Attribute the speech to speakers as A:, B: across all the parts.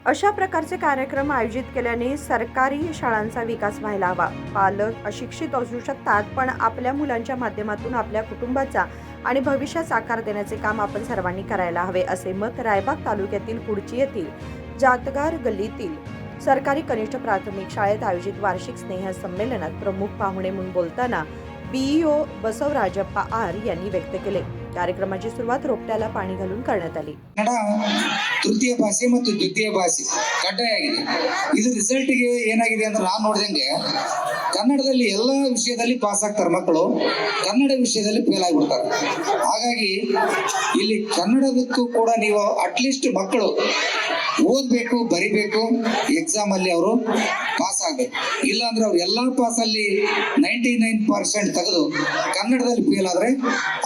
A: अशा प्रकारचे कार्यक्रम आयोजित केल्याने सरकारी शाळांचा विकास व्हायला हवा. पालक अशिक्षित असू शकतात, पण आपल्या मुलांच्या माध्यमातून आपल्या कुटुंबाचा आणि भविष्याचा आकार देण्याचे काम आपण सर्वांनी करायला हवे, असे मत रायबाग तालुक्यातील कुडची येथील जातगार गल्लीतील सरकारी कनिष्ठ प्राथमिक शाळेत आयोजित वार्षिक स्नेह संमेलनात प्रमुख पाहुणे म्हणून बोलताना बीईओ बसवराजप्पा आर यांनी व्यक्त केले. ಕಾರ್ಯಕ್ರಮಕ್ಕೆ ಸುರುವಾತ್ ರೋಪ್ಟ್ಯಾಲ ಪಾಣಿ घालून करण्यात आली.
B: ಕನ್ನಡ ತೃತೀಯ ಭಾಷೆ ಮತ್ತು ದ್ವಿತೀಯ ಭಾಷೆ ಕಡ್ಡಾಯ ಆಗಿದೆ. ಇದು ರಿಸಲ್ಟ್ಗೆ ಏನಾಗಿದೆ ಅಂದ್ರೆ ನಾನು ನೋಡಿದಂಗೆ ಕನ್ನಡದಲ್ಲಿ ಎಲ್ಲ ವಿಷಯದಲ್ಲಿ ಪಾಸ್ ಆಗ್ತಾರೆ ಮಕ್ಕಳು, ಕನ್ನಡ ವಿಷಯದಲ್ಲಿ ಫೇಲ್ ಆಗಿಬಿಡ್ತಾರೆ. ಹಾಗಾಗಿ ಇಲ್ಲಿ ಕನ್ನಡದಕ್ಕೂ ಕೂಡ ನೀವು ಅಟ್ಲೀಸ್ಟ್ ಮಕ್ಕಳು ಓದಬೇಕು, ಬರಿಬೇಕು, ಎಕ್ಸಾಮ್ ಅಲ್ಲಿ ಅವರು ಪಾಸ್ ಆಗಬೇಕು. ಇಲ್ಲಾಂದ್ರೆ ಅವ್ರು ಎಲ್ಲ ಪಾಸಲ್ಲಿ 99% ತೆಗೆದು ಕನ್ನಡದಲ್ಲಿ ಫೇಲ್ ಆದ್ರೆ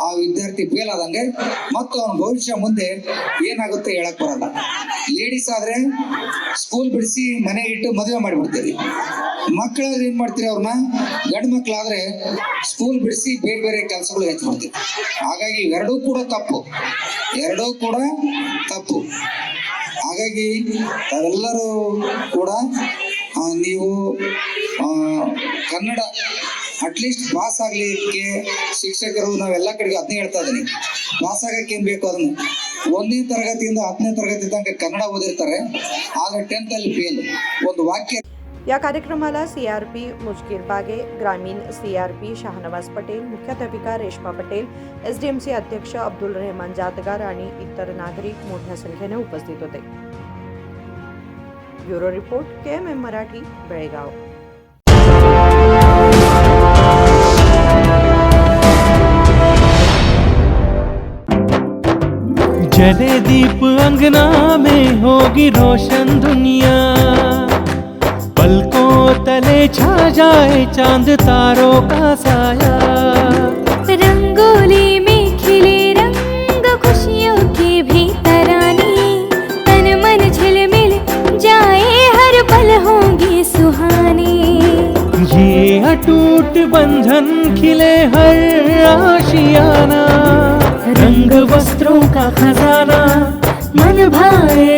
B: ಆ ವಿದ್ಯಾರ್ಥಿ ಫೇಲ್ ಆದಂಗೆ ಮತ್ತು ಅವನ ಭವಿಷ್ಯ ಮುಂದೆ ಏನಾಗುತ್ತೆ ಹೇಳಕ್ ಬರಲ್ಲ. ಲೇಡೀಸ್ ಆದ್ರೆ ಸ್ಕೂಲ್ ಬಿಡಿಸಿ ಮನೆಗೆ ಇಟ್ಟು ಮದುವೆ ಮಾಡಿಬಿಡ್ತೀರಿ. ಮಕ್ಕಳಾದ್ರೆ ಏನ್ ಮಾಡ್ತೀರಿ, ಅವ್ರನ್ನ ಗಂಡು ಮಕ್ಕಳಾದ್ರೆ ಸ್ಕೂಲ್ ಬಿಡಿಸಿ ಬೇರೆ ಬೇರೆ ಕೆಲಸಗಳು ಹಚ್ಚಿಬಿಡ್ತೀವಿ. ಹಾಗಾಗಿ ಎರಡೂ ಕೂಡ ತಪ್ಪು. ಹಾಗಾಗಿ ತಾವೆಲ್ಲರೂ ಕೂಡ ನೀವು ಕನ್ನಡ ಅಟ್ಲೀಸ್ಟ್ ಪಾಸ್ ಆಗ್ಲಿಕ್ಕೆ ಶಿಕ್ಷಕರು ನಾವೆಲ್ಲ ಕಡೆಗೆ ಅದನ್ನೇ ಹೇಳ್ತಾ ಇದೀನಿ. ಪಾಸ್ ಆಗಕ್ಕೆ ಏನ್ ಬೇಕು ಅದನ್ನು 1ನೇ ತರಗತಿಯಿಂದ 10ನೇ ತರಗತಿ ತನಕ ಕನ್ನಡ ಓದಿರ್ತಾರೆ, ಆದ್ರೆ 10th ಅಲ್ಲಿ ಫೇಲ್. ಒಂದು ವಾಕ್ಯ.
A: या कार्यक्रमाला सीआरपी मुजकीर बागे, ग्रामीण सीआरपी शाहनवाज पटेल, मुख्याध्यापिका रेश्मा पटेल, एसडीएमसी अध्यक्ष अब्दुल रहमान जातगार आणि इतर नागरिक मोठ्या संख्येने उपस्थित होते. Bureau report KMM Marathi, Belgaum.
C: जले दीप अंगना में होगी रोशन दुनिया, पलकों तले छा जाए चांद तारों का साया,
D: रंगोली में खिले रंग खुशियों के भी तराने, तन मन झिलमिल जाए हर पल होंगे सुहाने,
C: ये अटूट बंधन खिले हर आशियाना, रंग वस्त्रों का खजाना, मन भाए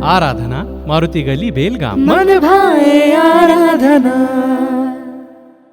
C: आराधना मारुति गली बेलगाम, मन भाए आराधना.